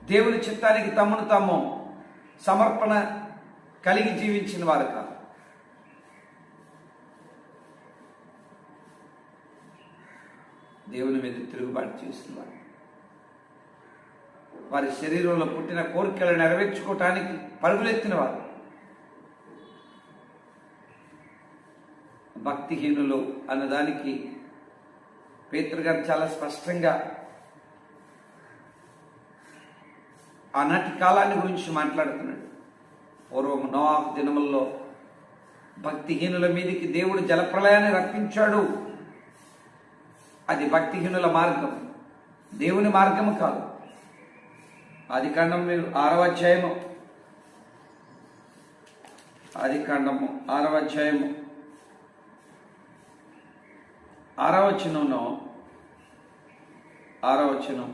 దేవుని చిత్తానికి తమను తాము సమర్పణ కలిగి జీవించిన వారు కాదు. దేవుని మీద తిరుగుబాటు చేసిన వారు, వారి శరీరంలో పుట్టిన కోరికలను నెరవేర్చుకోవటానికి పరుగులెత్తిన వారు, భక్తిహీనులు అన్నదానికి పేతురు గారు చాలా స్పష్టంగా ఆనాటి కాలాన్ని గురించి మాట్లాడుతున్నాడు. పూర్వం నోవాహు దినముల్లో భక్తిహీనుల మీదకి దేవుడు జలప్రలయాన్ని రప్పించాడు. అది భక్తిహీనుల మార్గం, దేవుని మార్గము కాదు. ఆదికాండం మీరు 6వ అధ్యాయము 6వ వచనం